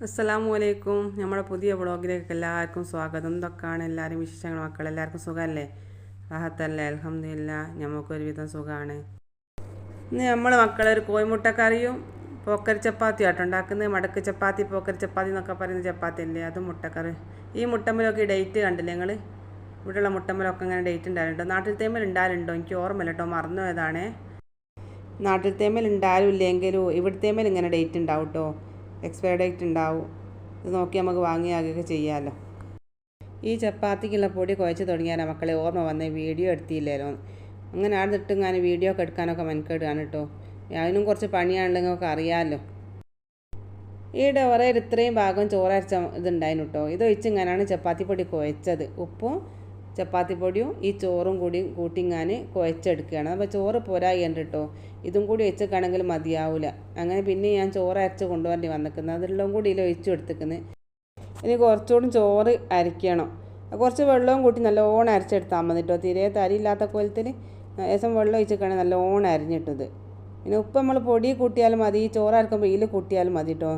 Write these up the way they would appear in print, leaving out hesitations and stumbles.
അസ്സലാമു അലൈക്കും. നമ്മുടെ പുതിയ വ്ളോഗിലേക്ക് എല്ലാവർക്കും സ്വാഗതം. എന്തൊക്കെയാണ് എല്ലാവരും വിശേഷങ്ങൾ മക്കൾ? എല്ലാവർക്കും സുഖമല്ലേ? റാഹത്തല്ലേ? അൽഹംദുലില്ലാ, നമുക്കൊരുവിധം സുഖമാണ്. ഇന്ന് നമ്മൾ മക്കളൊരു കോഴിമുട്ടക്കറിയും പോക്കരി ചപ്പാത്തിയും ആട്ടോ ഉണ്ടാക്കുന്നത്. മടക്ക് ചപ്പാത്തി, പോക്കരി ചപ്പാത്തി എന്നൊക്കെ പറയുന്ന ചപ്പാത്തി അല്ലേ, അതും മുട്ടക്കറി. ഈ മുട്ടമ്മലൊക്കെ ഡേറ്റ് കണ്ടില്ലേ നിങ്ങൾ? ഇവിടെയുള്ള മുട്ടമ്മലൊക്കെ ഇങ്ങനെ ഡേറ്റ് ഉണ്ടായിരുന്നുണ്ടോ? നാട്ടിൽ തേമ്മൽ ഉണ്ടായാലുണ്ടോ? എനിക്ക് ഓർമ്മയില്ല കേട്ടോ, മറന്നു പോയതാണേ. നാട്ടിൽ തേമ്മൽ ഉണ്ടായാലും ഇല്ലെങ്കിലും ഇവിടുത്തേമ്മൽ ഇങ്ങനെ ഡേറ്റ് ഉണ്ടാവും കേട്ടോ, എക്സ്പയർ ഡേറ്റ് ഉണ്ടാവും. ഇത് നോക്കി നമുക്ക് വാങ്ങിയാകുകയൊക്കെ ചെയ്യാമല്ലോ. ഈ ചപ്പാത്തിക്കുള്ള പൊടി കുഴച്ച് തുടങ്ങിയാൽ മക്കളെ ഓർമ്മ വന്നേ, വീഡിയോ എടുത്തില്ലല്ലോ. അങ്ങനെ ആടുന്നിട്ട് ഞാൻ വീഡിയോ ഒക്കെ എടുക്കാനൊക്കെ മെനക്കെടുകയാണ് കേട്ടോ. അതിനും കുറച്ച് പണിയാണല്ലോ, നിങ്ങൾക്ക് അറിയാമല്ലോ. ഈ ഡോറയിൽ ഇത്രയും ഭാഗം ചോറരച്ച ഇതുണ്ടായിരുന്നു കേട്ടോ. ഇതൊഴിച്ച് ഇങ്ങനെയാണ് ചപ്പാത്തി പൊടി കുഴച്ചത്. ഉപ്പും ചപ്പാത്തിപ്പൊടിയും ഈ ചോറും കൂടി കൂട്ടിങ്ങാൻ കുഴച്ചെടുക്കുകയാണ്. അപ്പോൾ ചോറ് പോരായിട്ടുണ്ട് കേട്ടോ. ഇതും കൂടി വെച്ചേക്കാണെങ്കിൽ മതിയാവില്ല. അങ്ങനെ പിന്നെ ഞാൻ ചോറ് അരച്ച് കൊണ്ടുവരേണ്ടി വന്നിരിക്കുന്നത്. അതെല്ലാം കൂടി ഇതിൽ ഒഴിച്ചു കൊടുത്തിരിക്കുന്നത്. ഇനി കുറച്ചുകൂടി ചോറ് അരയ്ക്കണം. കുറച്ച് വെള്ളവും കൂട്ടി നല്ലോണം അരച്ചെടുത്താൽ മതി കേട്ടോ. തീരെ തരിയില്ലാത്ത കോലത്തിൽ ലേശം വെള്ളം ഒഴിച്ചിട്ടാണ് നല്ലോണം അരിഞ്ഞിട്ടത്. പിന്നെ ഉപ്പ് നമ്മൾ പൊടി കൂട്ടിയാലും മതി, ചോറ് അരക്കുമ്പോൾ ഇതിൽ കൂട്ടിയാലും മതി കേട്ടോ.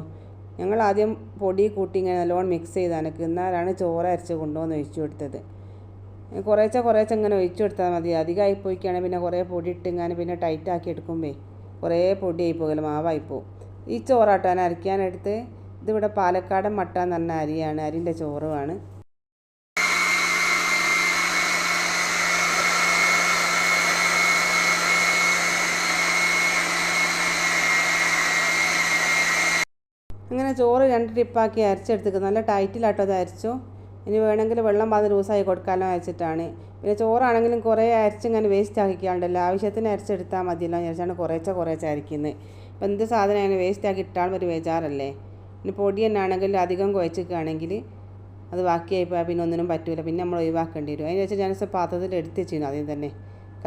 ഞങ്ങൾ ആദ്യം പൊടി കൂട്ടി ഇങ്ങനെ നല്ലോണം മിക്സ് ചെയ്താനൊക്കെ, എന്നാലാണ് ചോറ് അരച്ച് കൊണ്ടുവന്ന് ഒഴിച്ചു കൊടുത്തത്. കുറേശ്ശെ ഇങ്ങനെ ഒഴിച്ചു കൊടുത്താൽ മതി. അധികമായി പോയിക്കുകയാണെങ്കിൽ പിന്നെ കുറേ പൊടി ഇട്ടിങ്ങനെ പിന്നെ ടൈറ്റാക്കി എടുക്കുമ്പോൾ കുറേ പൊടിയായി പോകുമല്ലോ, മാവായിപ്പോവും. ഈ ചോറാട്ടാൻ അരയ്ക്കാനെടുത്ത് ഇതിവിടെ പാലക്കാടൻ മട്ട എന്ന് പറഞ്ഞ അരിയാണ്, അരിൻ്റെ ചോറുമാണ്. അങ്ങനെ ചോറ് 2 ടിപ്പാക്കി അരച്ചെടുത്തിട്ട് നല്ല ടൈറ്റിലാട്ടോ അത് അരച്ചു. ഇനി വേണമെങ്കിൽ വെള്ളം പാത് ലൂസായി കൊടുക്കാമല്ലോ അരച്ചിട്ടാണ്. പിന്നെ ചോറാണെങ്കിലും കുറേ അരച്ചിങ്ങനെ വേസ്റ്റ് ആക്കിക്കാണ്ടല്ലോ, ആവശ്യത്തിന് അരച്ചെടുത്താൽ മതിയല്ലോ വിചാരിച്ചാണ് കുറേശ്ശെ അരയ്ക്കുന്നത്. ഇപ്പം എന്ത് സാധനം അങ്ങനെ വേസ്റ്റ് ആക്കി ഇട്ടാൽ ഒരു ബേജാറല്ലേ. ഇനി പൊടി തന്നെ ആണെങ്കിൽ അധികം കുഴച്ചിക്കുകയാണെങ്കിൽ അത് ബാക്കിയായിപ്പോയാൽ പിന്നെ ഒന്നിനും പറ്റില്ല, പിന്നെ നമ്മൾ ഒഴിവാക്കേണ്ടി വരും. അതിന് വെച്ചാൽ ഞാൻ പാത്രത്തിൽ എടുത്ത് വെച്ചിരുന്നു ആദ്യം തന്നെ.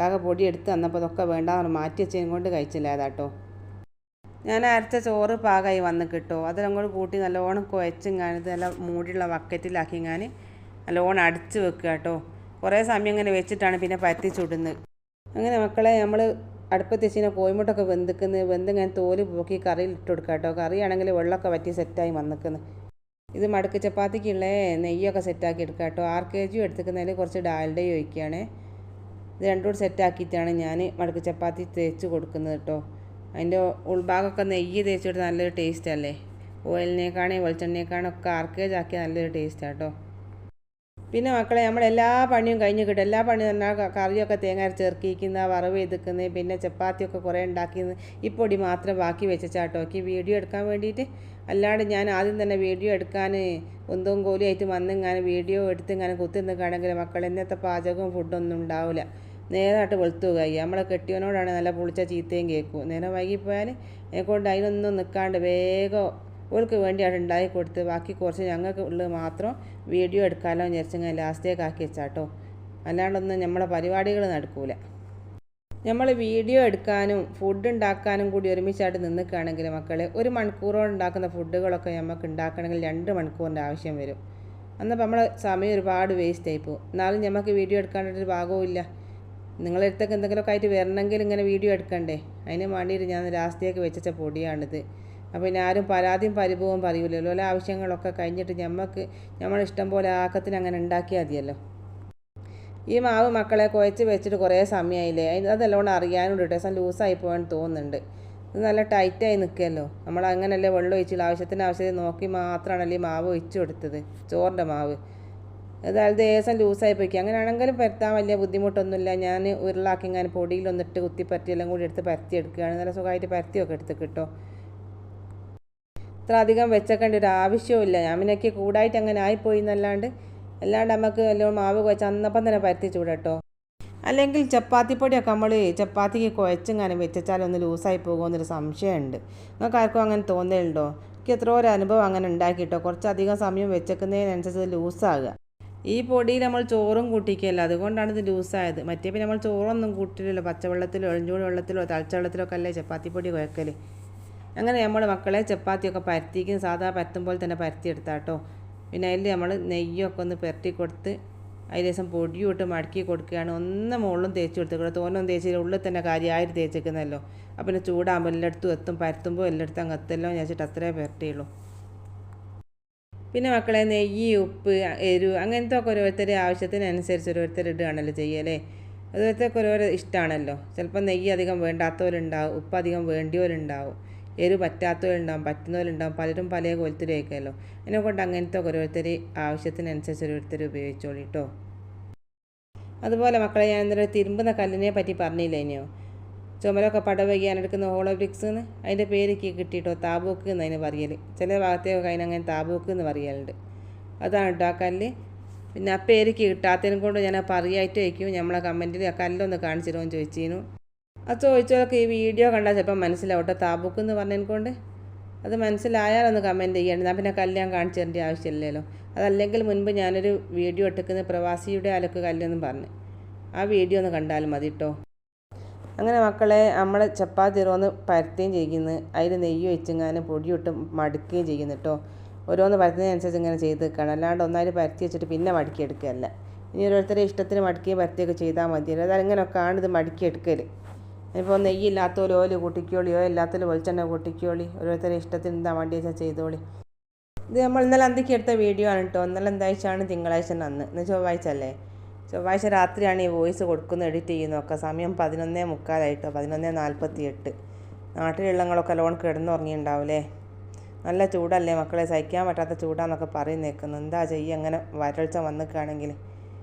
കാക്ക പൊടി എടുത്ത് തന്നപ്പോൾ അതൊക്കെ വേണ്ടാന്ന് മാറ്റി വെച്ചതും കൊണ്ട് കഴിച്ചില്ല അതാട്ടോ. ഞാൻ അരച്ച ചോറ് പാകമായി വന്ന് കിട്ടുമോ, അതങ്ങോട്ട് കൂട്ടി നല്ലോണം കുഴച്ചിങ്ങാൻ ഇതെല്ലാം മൂടിയുള്ള ബക്കറ്റിലാക്കി ഞാൻ നല്ലോണം അടിച്ച് വെക്കുക കേട്ടോ. കുറേ സമയം ഇങ്ങനെ വെച്ചിട്ടാണ് പിന്നെ പരത്തി ചുടുന്നത്. അങ്ങനെ മക്കളെ നമ്മൾ അടുപ്പത്ത് വെച്ചിങ്ങനെ കോഴിമുട്ടൊക്കെ വെന്തിങ്ങനെ തോല് പോക്കി കറിയിൽ ഇട്ട് കൊടുക്കുക കേട്ടോ. കറിയാണെങ്കിൽ വെള്ളമൊക്കെ വറ്റി സെറ്റായി വന്നിക്കുന്നത്. ഇത് മടക്ക് ചപ്പാത്തിക്കുള്ള നെയ്യൊക്കെ സെറ്റാക്കി എടുക്കുക കേട്ടോ. 6 kg എടുത്തിക്കുന്നതിൽ കുറച്ച് ഡാൽഡയും ഒഴിക്കുകയാണ്. ഇത് രണ്ടും കൂടി സെറ്റാക്കിയിട്ടാണ് ഞാൻ മടക്ക് ചപ്പാത്തി തേച്ച് കൊടുക്കുന്നത് കേട്ടോ. അതിൻ്റെ ഉൾഭാഗമൊക്കെ നെയ്യ് തേച്ചിട്ട് നല്ലൊരു ടേസ്റ്റ് അല്ലേ. ഓയിലിനേക്കാണെങ്കിൽ വെളിച്ചെണ്ണയേക്കാണൊക്കെ 6 kg ആക്കിയാൽ നല്ലൊരു ടേസ്റ്റാണ് കേട്ടോ. പിന്നെ മക്കളെ നമ്മളെല്ലാ പണിയും കഴിഞ്ഞ് കിട്ടും. എല്ലാ പണിയും പറഞ്ഞാൽ കറിയൊക്കെ തേങ്ങ ചേർക്കിക്കുന്ന, വറവ് ചെയ്തിക്കുന്നത്, പിന്നെ ചപ്പാത്തിയൊക്കെ കുറേ ഉണ്ടാക്കിയത്. ഈ പൊടി മാത്രം ബാക്കി വെച്ചാട്ടോ ഈ വീഡിയോ എടുക്കാൻ വേണ്ടിയിട്ട്. അല്ലാണ്ട് ഞാൻ ആദ്യം തന്നെ വീഡിയോ എടുക്കാൻ ഒന്നും കോലിയായിട്ട് വന്നിങ്ങനെ വീഡിയോ എടുത്ത് ഇങ്ങനെ കുത്തി നിൽക്കുകയാണെങ്കിൽ മക്കൾ ഇന്നത്തെ പാചകവും ഫുഡൊന്നും ഉണ്ടാവില്ല. നേരമായിട്ട് വെളുത്തു കഴിയുക. നമ്മളെ കെട്ടിയവനോടാണ് നല്ല പൊളിച്ച ചീത്തയും കേൾക്കും. നേരം വൈകിപ്പോയാൽ എന്നെക്കൊണ്ട് അതിനൊന്നും നിൽക്കാണ്ട് വേഗം ഓൾക്ക് വേണ്ടിയാണ് ഉണ്ടാക്കി കൊടുത്ത് ബാക്കി കുറച്ച് ഞങ്ങൾക്ക് ഉള്ളത് മാത്രം വീഡിയോ എടുക്കാമല്ലോ വിചാരിച്ചെങ്കിൽ ലാസ്റ്റേക്ക് ആക്കി വെച്ചാട്ടോ. അല്ലാണ്ടൊന്നും നമ്മളെ പരിപാടികൾ നടക്കൂല. നമ്മൾ വീഡിയോ എടുക്കാനും ഫുഡ് ഉണ്ടാക്കാനും കൂടി ഒരുമിച്ചായിട്ട് നിൽക്കുകയാണെങ്കിൽ മക്കളെ 1 മണിക്കൂറോട് ഉണ്ടാക്കുന്ന ഫുഡുകളൊക്കെ നമുക്ക് ഉണ്ടാക്കണമെങ്കിൽ 2 മണിക്കൂറിൻ്റെ ആവശ്യം വരും. അന്നപ്പോൾ നമ്മളെ സമയം ഒരുപാട് വേസ്റ്റ് ആയിപ്പോവും. എന്നാലും നമുക്ക് വീഡിയോ എടുക്കാനായിട്ടൊരു ഭാഗവും ഇല്ല. നിങ്ങളുടെ അടുത്തൊക്കെ എന്തെങ്കിലുമൊക്കെ ആയിട്ട് വരണമെങ്കിൽ ഇങ്ങനെ വീഡിയോ എടുക്കണ്ടേ, അതിന് വേണ്ടിയിട്ട് ഞാൻ ലാസ്റ്റേക്ക് വെച്ച പൊടിയാണിത്. അപ്പോൾ പിന്നെ ആരും പരാതിയും പരിഭവവും പറയൂലല്ലോ. ഓരോ ആവശ്യങ്ങളൊക്കെ കഴിഞ്ഞിട്ട് നമ്മളിഷ്ടം പോലെ ആക്കത്തിന് അങ്ങനെ ഉണ്ടാക്കിയാൽ മതിയല്ലോ. ഈ മാവ് മക്കളെ കുഴച്ച് വെച്ചിട്ട് കുറേ സമയമായില്ലേ, അതെല്ലാം അറിയാനുണ്ട് കേട്ടോ. ലൂസായി പോകാൻ തോന്നുന്നുണ്ട്. ഇത് നല്ല ടൈറ്റായി നിൽക്കുമല്ലോ. നമ്മൾ അങ്ങനെയല്ലേ വെള്ളം ഒഴിച്ചില്ല, ആവശ്യത്തിന് നോക്കി മാത്രമാണല്ലോ ഈ മാവ് ഒഴിച്ചു കൊടുത്തത്, ചോറിൻ്റെ മാവ്. അതായത് ലേശം ലൂസായി പോയിക്കുക. അങ്ങനെയാണെങ്കിലും പരത്താൻ വലിയ ബുദ്ധിമുട്ടൊന്നുമില്ല. ഞാൻ ഉരുളാക്കി ഇങ്ങനെ പൊടിയിലൊന്നിട്ട് കുത്തി പരത്തി എല്ലാം കൂടി എടുത്ത് പരത്തി എടുക്കുകയാണ്. നല്ല സുഖമായിട്ട് പരത്തിയൊക്കെ എടുത്ത് കിട്ടോ. ഇത്ര അധികം വെച്ചേക്കേണ്ട ഒരു ആവശ്യമില്ല. ഞാൻ പിന്നൊക്കെ കൂടായിട്ട് അങ്ങനെ ആയിപ്പോയി എന്നല്ലാണ്ട് നമുക്ക് എല്ലാം മാവ് കുഴച്ച് അന്നപ്പം തന്നെ പരത്തി ചൂടട്ടോ. അല്ലെങ്കിൽ ചപ്പാത്തിപ്പൊടിയൊക്കെ നമ്മൾ ചപ്പാത്തിക്ക് കുഴച്ചിങ്ങനെ വെച്ചാലൊന്ന് ലൂസായി പോകുമെന്നൊരു സംശയമുണ്ട്. നിങ്ങൾക്ക് ആർക്കും അങ്ങനെ തോന്നലുണ്ടോ? എനിക്ക് എത്രയോ ഒരു അനുഭവം അങ്ങനെ ഉണ്ടാക്കിയിട്ടോ. കുറച്ചധികം സമയം വെച്ചേക്കുന്നതിനനുസരിച്ച് ലൂസാകുക. ഈ പൊടിയിൽ നമ്മൾ ചോറും കൂട്ടിക്കല്ല, അതുകൊണ്ടാണ് ഇത് ലൂസായത്. മറ്റേ പിന്നെ നമ്മൾ ചോറൊന്നും കൂട്ടില്ലല്ലോ, പച്ചവെള്ളത്തിലോ എളിഞ്ഞൂട് വെള്ളത്തിലോ തളിച്ച വെള്ളത്തിലൊക്കെ അല്ലേ ചപ്പാത്തിപ്പൊടി കുഴക്കൽ. അങ്ങനെ നമ്മൾ മക്കളെ ചപ്പാത്തിയൊക്കെ പരത്തിക്കും സാധാ പരത്തും പോലെ തന്നെ പരത്തിയെടുത്താട്ടോ. പിന്നെ അതിൽ നമ്മൾ നെയ്യൊക്കെ ഒന്ന് പുരട്ടി കൊടുത്ത് അതിൽ ദിവസം പൊടിയും ഇട്ട് മടക്കി കൊടുക്കുകയാണ്. ഒന്ന് മുകളിലും തേച്ച് കൊടുത്തേക്കണം. തോനൊന്നും തേച്ചില്ല, ഉള്ളിൽ തന്നെ കാര്യമായിട്ട് തേച്ചേക്കുന്നല്ലോ. അപ്പം പിന്നെ ചൂടാകുമ്പോൾ എല്ലായിടത്തും എത്തും, പരത്തുമ്പോൾ എല്ലായിടത്തും അങ്ങ് എത്തല്ലോ എന്ന് വെച്ചിട്ട് അത്രേ പുരട്ടിയുള്ളൂ. പിന്നെ മക്കളെ നെയ്യ്, ഉപ്പ്, എരിവ് അങ്ങനത്തെ ഒക്കെ ഓരോരുത്തരുടെ ആവശ്യത്തിനനുസരിച്ച് ഓരോരുത്തർ ഇടുകയാണല്ലോ ചെയ്യല്ലേ. ഓരോരുത്തർക്ക് ഓരോരോ ഇഷ്ടമാണല്ലോ. ചിലപ്പോൾ നെയ്യ് അധികം വേണ്ടാത്തവരുണ്ടാവും, ഉപ്പ് അധികം വേണ്ടിയവരുണ്ടാവും, എരിവ് പറ്റാത്തവരുണ്ടാവും, പറ്റുന്നവരുണ്ടാവും. പലരും പല കോലത്തിലും വയ്ക്കുമല്ലോ. അതിനെക്കൊണ്ട് അങ്ങനത്തെ ഓരോരുത്തർ ആവശ്യത്തിനനുസരിച്ച് ഓരോരുത്തർ ഉപയോഗിച്ചോളൂ കേട്ടോ. അതുപോലെ മക്കളെ ഞാൻ ഇന്നലെ തിരുമ്പുന്ന കല്ലിനെ പറ്റി പറഞ്ഞില്ലേ ഇനിയോ. ചുമരൊക്കെ പടവ് ചെയ്യാനെടുക്കുന്ന ഹോളോ ബ്രിക്സ് എന്ന് അതിൻ്റെ പേര് കിട്ടിയിട്ടോ. താബൂക്ക് എന്ന് അതിന് പറയൽ. ചില ഭാഗത്തേക്ക് അതിനങ്ങനെ താബൂക്ക് എന്ന് പറയലുണ്ട്. അതാണ് കേട്ടോ ആ കല്ല്. പിന്നെ ആ പേര് കിട്ടാത്തതിനെ കൊണ്ട് ഞാൻ പറയായിട്ട് വയ്ക്കും. നമ്മളെ കമൻറ്റിൽ ആ കല്ലൊന്ന് കാണിച്ചിരുമോ എന്ന് ചോദിച്ചിരുന്നു. അത് ചോദിച്ചവർക്ക് ഈ വീഡിയോ കണ്ടാൽ ചിലപ്പോൾ മനസ്സിലാവും കേട്ടോ താബൂക്ക് എന്ന് പറഞ്ഞതിനെ കൊണ്ട്. അത് മനസ്സിലായാലൊന്ന് കമൻറ്റ് ചെയ്യണം. ഞാൻ പിന്നെ കല്ല് ഞാൻ കാണിച്ചു തരേണ്ട ആവശ്യമില്ലല്ലോ. അതല്ലെങ്കിൽ മുൻപ് ഞാനൊരു വീഡിയോ ഇട്ടിരിക്കുന്നത് പ്രവാസിയുടെ അലക്ക് കല്ലെന്നും പറഞ്ഞ്, ആ വീഡിയോ ഒന്ന് കണ്ടാലും മതി കേട്ടോ. അങ്ങനെ മക്കളെ നമ്മൾ ചപ്പാത്തി ഓരോന്ന് പരത്തുകയും ചെയ്യുന്നു. അതിൽ നെയ്യ് വെച്ചിങ്ങാനും പൊടിയിട്ട് മടുക്കുകയും ചെയ്യുന്നു കേട്ടോ. ഓരോന്ന് പരത്തുന്നതിനനുസരിച്ച് ഇങ്ങനെ ചെയ്ത് വെക്കണം. അല്ലാണ്ട് ഒന്നായിട്ട് പരത്തി വെച്ചിട്ട് പിന്നെ മടക്കിയെടുക്കുകയല്ല. ഇനി ഓരോരുത്തരുടെ ഇഷ്ടത്തിന് മടക്കുകയും പരത്തിയൊക്കെ ചെയ്താൽ മതിയല്ലോ. അതങ്ങനെയൊക്കെയാണ് ഇത് മടക്കിയെടുക്കൽ. ഇപ്പോൾ നെയ്യ് ഇല്ലാത്തവർ ഓയിൽ കൂട്ടിക്കോളി, ഓയിൽ ഇല്ലാത്തവർ വെളിച്ചെണ്ണ കൂട്ടിക്കോളി. ഓരോരുത്തരുടെ ഇഷ്ടത്തിന് എന്താ വേണ്ടി വെച്ചാൽ ചെയ്തോളി. ഇത് നമ്മൾ ഇന്നലെ അന്തിക്ക് എടുത്ത വീഡിയോ ആണ് കേട്ടോ. ഇന്നലെ എന്താഴ്ചയാണ്? തിങ്കളാഴ്ച അന്ന്. ഇന്ന് ചൊവ്വാഴ്ച അല്ലേ. ചൊവ്വാഴ്ച രാത്രിയാണ് ഈ വോയിസ് കൊടുക്കുന്നത്, എഡിറ്റ് ചെയ്യുന്നതൊക്കെ. സമയം 11:45 11:48. നാട്ടിലുള്ളങ്ങളൊക്കെ ലോൺ കിടന്നുറങ്ങിയിട്ടുണ്ടാവില്ലേ. നല്ല ചൂടല്ലേ മക്കളെ, സഹിക്കാൻ പറ്റാത്ത ചൂടാന്നൊക്കെ പറയുന്നേക്കുന്നു. എന്താ ചെയ്യുക, അങ്ങനെ വരൾച്ച വന്നിക്കുകയാണെങ്കിൽ.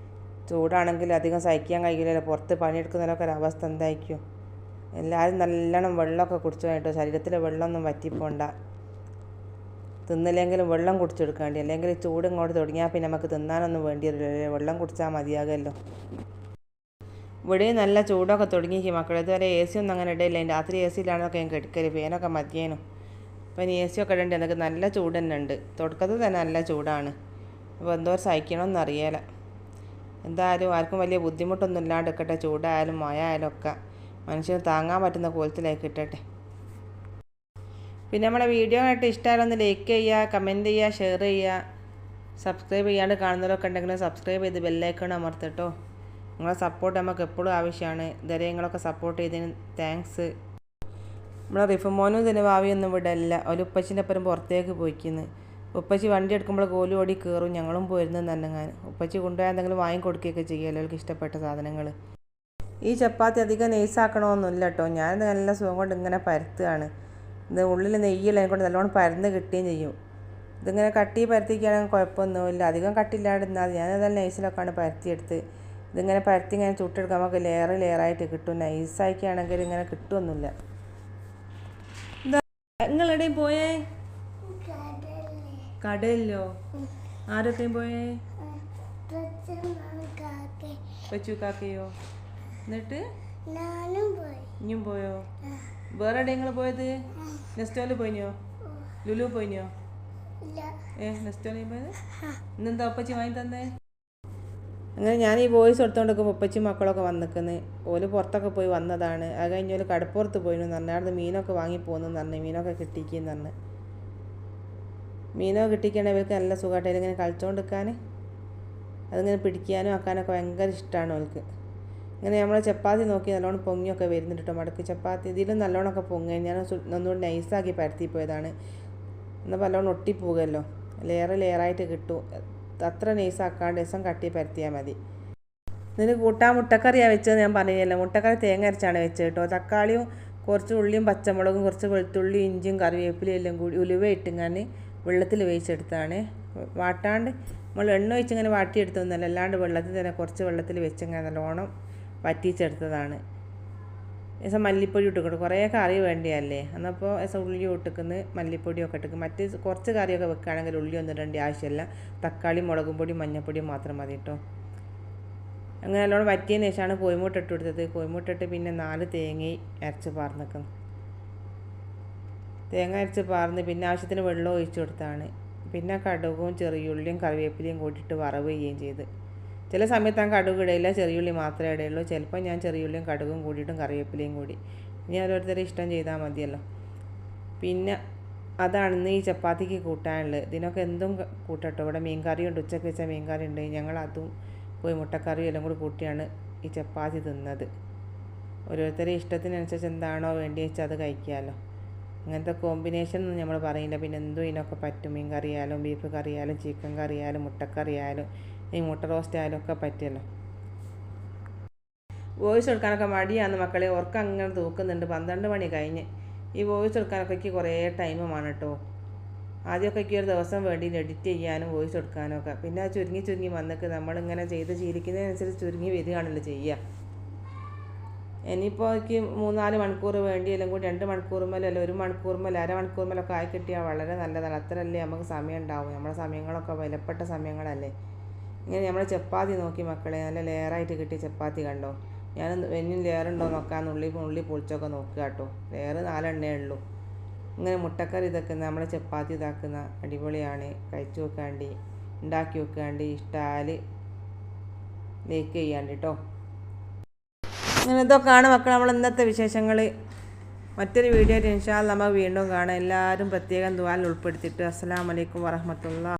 ചൂടാണെങ്കിൽ അധികം സഹിക്കാൻ കഴിയില്ലല്ലോ. പുറത്ത് പണിയെടുക്കുന്നവരൊക്കെ ഒരവസ്ഥ എന്തായിരിക്കും. എല്ലാവരും നല്ലോണം വെള്ളമൊക്കെ കുടിച്ചു കേട്ടോ. ശരീരത്തിൽ വെള്ളമൊന്നും വറ്റിപ്പോണ്ട. തിന്നില്ലെങ്കിലും വെള്ളം കുടിച്ചെടുക്കേണ്ടി. അല്ലെങ്കിൽ ചൂട് ഇങ്ങോട്ട് തുടങ്ങിയാൽ പിന്നെ നമുക്ക് തിന്നാനൊന്നും വേണ്ടി വരില്ലല്ലോ. വെള്ളം കുടിച്ചാൽ മതിയാകുമല്ലോ. ഇവിടെ നല്ല ചൂടൊക്കെ തുടങ്ങിയിരിക്കും മക്കളെ. ഇതുവരെ എ സി ഒന്നും അങ്ങനെ ഇടയില്ല. രാത്രി എ സിയിലാണൊക്കെ ഞാൻ കിടക്കൽ. ഫാനൊക്കെ മതിയേനും. അപ്പം ഇനി എ സി ഒക്കെ ഇടേണ്ടി. എനിക്ക് നല്ല ചൂട് തന്നെ ഉണ്ട്. തുടക്കത്തിൽ തന്നെ നല്ല ചൂടാണ്. അപ്പോൾ എന്തോ സഹിക്കണമെന്ന് അറിയാല. എന്തായാലും ആർക്കും വലിയ ബുദ്ധിമുട്ടൊന്നും ഇല്ലാണ്ട് ഇരിക്കട്ടെ. ചൂടായാലും മഴ ആയാലും ഒക്കെ മനുഷ്യന് താങ്ങാൻ പറ്റുന്ന കോലത്തിലേക്ക് ഇട്ടട്ടെ. പിന്നെ നമ്മളെ വീഡിയോ ആയിട്ട് ഇഷ്ടമായാലൊന്ന് ലൈക്ക് ചെയ്യുക, കമൻറ്റ് ചെയ്യുക, ഷെയർ ചെയ്യുക. സബ്സ്ക്രൈബ് ചെയ്യാണ്ട് കാണുന്നവരൊക്കെ ഉണ്ടെങ്കിൽ സബ്സ്ക്രൈബ് ചെയ്ത് ബെല്ലൈക്കൺ അമർത്തട്ടോ. നിങ്ങളെ സപ്പോർട്ട് നമുക്ക് എപ്പോഴും ആവശ്യമാണ്. ഇതുവരെ നിങ്ങളൊക്കെ സപ്പോർട്ട് ചെയ്തതിന് താങ്ക്സ്. നമ്മളെ റിഫുമോനും ഇതിന് ഭാവിയൊന്നും വിടല്ല. ഒരു ഉപ്പച്ചിൻ്റെ ഒപ്പം പുറത്തേക്ക് പോയിക്കുന്നു. ഉപ്പച്ചി വണ്ടി എടുക്കുമ്പോൾ കോലും ഓടി കയറും. ഞങ്ങളും പോയിരുന്നു നന്നങ്ങാൻ. ഉപ്പച്ചി കൊണ്ടുപോയാൽ എന്തെങ്കിലും വാങ്ങിക്കൊടുക്കുകയൊക്കെ ചെയ്യുമല്ലോ അവർക്ക് ഇഷ്ടപ്പെട്ട സാധനങ്ങൾ. ഈ ചപ്പാത്തി അധികം നെയ്സാക്കണമെന്നില്ല കേട്ടോ. ഞാൻ നല്ല സുഖം കൊണ്ട് ഇങ്ങനെ പരത്തുകയാണ്. ഇത് ഉള്ളിൽ നെയ്യുള്ള കൊണ്ട് നല്ലോണം പരന്ന് കിട്ടുകയും ചെയ്യും. ഇതിങ്ങനെ കട്ടി പരത്തിക്കുകയാണെങ്കിൽ കുഴപ്പമൊന്നുമില്ല. അധികം കട്ടില്ലാണ്ടിരുന്നാൽ ഞാനതെല്ലാം നൈസിലൊക്കെയാണ് പരത്തിയെടുത്ത്. ഇതിങ്ങനെ പരത്തി ഇങ്ങനെ ചുട്ടെടുക്കാൻ നമുക്ക് ലെയറായിട്ട് കിട്ടും. നൈസാക്കിയാണെങ്കിൽ ഇങ്ങനെ കിട്ടുമൊന്നുമില്ല. നിങ്ങളെവിടെയും പോയേ? കടയിലോ? ആരൊക്കെയും പോയേ? പച്ചു കാക്കയോ? എന്നിട്ട് ഇനിയും പോയോ? വേറെ എവിടെ നിങ്ങൾ പോയത്? നെസ്റ്റോയിൽ പോയിനോ? ലുലു പോയിനോ? നെസ്റ്റോയിൽ പോയത്? ഇന്നെന്താ ഒപ്പച്ചി വാങ്ങി തന്നേ? അങ്ങനെ ഞാൻ ഈ വോയിസ് എടുത്തുകൊണ്ടൊക്കെ ഒപ്പച്ചും മക്കളൊക്കെ വന്നിക്കുന്നത്. ഓല് പുറത്തൊക്കെ പോയി വന്നതാണ്. അത് കഴിഞ്ഞ് ഓല് കടപ്പുറത്ത് പോയിന്ന് പറഞ്ഞാൽ അവിടെ മീനൊക്കെ വാങ്ങി പോകുന്നു പറഞ്ഞ്. മീനൊക്കെ കിട്ടിക്കെന്ന് പറഞ്ഞ്. മീനൊക്കെ കിട്ടിക്കണേ ഇവർക്ക് നല്ല സുഖമായിട്ട് അതിലിങ്ങനെ കളിച്ചുകൊണ്ടിരിക്കാൻ. അതിങ്ങനെ പിടിക്കാനും ആക്കാനൊക്കെ ഭയങ്കര ഇഷ്ടമാണ് അവർക്ക്. ഇങ്ങനെ നമ്മൾ ചപ്പാത്തി നോക്കി നല്ലോണം പൊങ്ങിയൊക്കെ വരുന്നുണ്ട് കേട്ടോ. മടക്ക് ചപ്പാത്തി ഇതിലും നല്ലോണമൊക്കെ പൊങ്ങി. ഞാൻ ഒന്നുകൂടി നൈസാക്കി പരത്തി പോയതാണ്. എന്നാൽ നല്ലോണം ഒട്ടിപ്പോകുമല്ലോ. ലെയറായിട്ട് കിട്ടും. അത്ര നൈസാക്കാണ്ട് ദിവസം കട്ടി പരത്തിയാൽ മതി. ഇതിന് കൂട്ടാൻ മുട്ടക്കറിയാണ് വെച്ചത് ഞാൻ പറഞ്ഞില്ലല്ലോ. മുട്ടക്കറി തേങ്ങ അരച്ചാണ് വെച്ചത് കേട്ടോ. തക്കാളിയും കുറച്ച് ഉള്ളിയും പച്ചമുളകും കുറച്ച് വെളുത്തുള്ളി ഇഞ്ചിയും കറിവേപ്പിലയും എല്ലാം കൂടി ഉലുവ ഇട്ടിങ്ങാൻ വെള്ളത്തിൽ വേവിച്ചെടുത്താണ്. വാട്ടാണ്ട് നമ്മൾ എണ്ണ ഒഴിച്ചിങ്ങനെ വാട്ടിയെടുത്തൊന്നുമല്ല. അല്ലാണ്ട് വെള്ളത്തിൽ തന്നെ കുറച്ച് വെള്ളത്തിൽ വെച്ചിങ്ങനെ നല്ലോണം വറ്റിച്ചെടുത്തതാണ്. ദിവസം മല്ലിപ്പൊടി ഇട്ടിട്ട് കുറേ കറി വേണ്ടിയല്ലേ. എന്നപ്പോൾ ദിവസം ഉള്ളി ഇട്ടിക്കുന്ന മല്ലിപ്പൊടിയൊക്കെ ഇട്ടിക്കും. മറ്റ് കുറച്ച് കറിയൊക്കെ വെക്കുകയാണെങ്കിൽ ഉള്ളി ഒന്നും ഇടേണ്ട ആവശ്യമില്ല. തക്കാളി മുളകും പൊടി മഞ്ഞൾപ്പൊടിയും മാത്രം മതി കേട്ടോ. അങ്ങനെ നല്ലോണം വറ്റിയതിന് ശേഷമാണ് കോഴിമുട്ട ഇട്ട് കൊടുത്തത്. കോഴിമുട്ട ഇട്ട് പിന്നെ 4 തേങ്ങ അരച്ച് പാർന്നിക്കും. തേങ്ങ അരച്ച് പാർന്ന് പിന്നെ ആവശ്യത്തിന് വെള്ളം ഒഴിച്ചു കൊടുത്താണ്. പിന്നെ കടുകും ചെറിയുള്ളിയും കറിവേപ്പിലയും കൂട്ടിയിട്ട് വറവ് ചെയ്യുകയും ചെയ്ത്. ചില സമയത്ത് ഞാൻ കടുക് ഇടയില്ല, ചെറിയുള്ളി മാത്രമേ ഇടയുള്ളൂ. ചിലപ്പോൾ ഞാൻ ചെറിയുള്ളിയും കടുകും കൂടിയിട്ടും കറിവേപ്പിലയും കൂടി. ഇനി ഓരോരുത്തരെ ഇഷ്ടം ചെയ്താൽ മതിയല്ലോ. പിന്നെ അതാണ് ഇന്ന് ഈ ചപ്പാത്തിക്ക് കൂട്ടാനുള്ളത്. ഇതിനൊക്കെ എന്തും കൂട്ടട്ടോ. ഇവിടെ മീൻ കറിയുണ്ട്, ഉച്ചക്ക് വെച്ച മീൻ കറി ഉണ്ട്. ഞങ്ങൾ അതും പോയി മുട്ടക്കറിയും എല്ലാം കൂടി കൂട്ടിയാണ് ഈ ചപ്പാത്തി തിന്നത്. ഓരോരുത്തരെ ഇഷ്ടത്തിനനുസരിച്ച് എന്താണോ വേണ്ടി വെച്ചാൽ അത് കഴിക്കാമല്ലോ. അങ്ങനത്തെ കോമ്പിനേഷൻ ഒന്നും നമ്മൾ പറയില്ല. പിന്നെ എന്തും ഇതിനൊക്കെ പറ്റും. മീൻ കറിയായാലും ബീഫ് കറിയായാലും ചിക്കൻ കറിയായാലും മുട്ടക്കറിയായാലും ഈ മുട്ട റോസ്റ്റ് ആയാലും ഒക്കെ പറ്റുമല്ലോ. വോയിസ് എടുക്കാനൊക്കെ മടിയാന്ന് മക്കളെ. ഉറക്കം അങ്ങനെ തൂക്കുന്നുണ്ട്. 12 മണി കഴിഞ്ഞ്. ഈ വോയിസ് എടുക്കാനൊക്കെ എനിക്ക് കുറേ ടൈം വേണം കേട്ടോ. ആദ്യമൊക്കെ എനിക്ക് ഒരു ദിവസം വേണ്ടി എഡിറ്റ് ചെയ്യാനും വോയിസ് എടുക്കാനും ഒക്കെ. പിന്നെ ചുരുങ്ങി വന്നിട്ട് നമ്മളിങ്ങനെ ചെയ്ത് ശീലിക്കുന്നതിനനുസരിച്ച് ചുരുങ്ങി വരികയാണല്ലോ ചെയ്യുക. ഇനിയിപ്പോൾ എനിക്ക് 3-4 മണിക്കൂർ വേണ്ടി അല്ലെങ്കിൽ കൂടി 2 മണിക്കൂറുമല്ലോ അല്ല 1 മണിക്കൂറുമല്ലോ അരമണിക്കൂറുമല്ലോ ആയി കിട്ടിയാൽ വളരെ നല്ലതാണ്. അത്രയല്ലേ നമുക്ക് സമയം ഉണ്ടാവും. നമ്മുടെ സമയങ്ങളൊക്കെ വിലപ്പെട്ട സമയങ്ങളല്ലേ. ഇങ്ങനെ നമ്മൾ ചപ്പാത്തി നോക്കി മക്കളെ, നല്ല ലെയറായിട്ട് കിട്ടിയ ചപ്പാത്തി കണ്ടോ. ഞാൻ ഇനിയും ലെയറുണ്ടോ നോക്കാൻ ഉള്ളി പൊളിച്ചൊക്കെ നോക്കുക കേട്ടോ. ലെയർ 4 എണ്ണേ ഉള്ളൂ. ഇങ്ങനെ മുട്ടക്കറി ഇതാക്കുന്ന നമ്മൾ ചപ്പാത്തി ഇതാക്കുന്ന അടിപൊളിയാണ്. കഴിച്ചു വെക്കാണ്ടി ഉണ്ടാക്കി വെക്കാണ്ടി ഇഷ്ടാൽ ലൈക്ക് ചെയ്യാണ്ട് കേട്ടോ. അങ്ങനെ ഇതൊക്കെയാണ് മക്കൾ നമ്മൾ ഇന്നത്തെ വിശേഷങ്ങൾ. മറ്റൊരു വീഡിയോ ഇൻഷാ അല്ലാഹ് നമ്മൾ വീണ്ടും കാണാം. എല്ലാവരും പ്രത്യേകം ദുആയിൽ ഉൾപ്പെടുത്തിയിട്ട്. അസ്സലാമു അലൈക്കും വറഹ്മത്തുള്ളാഹി.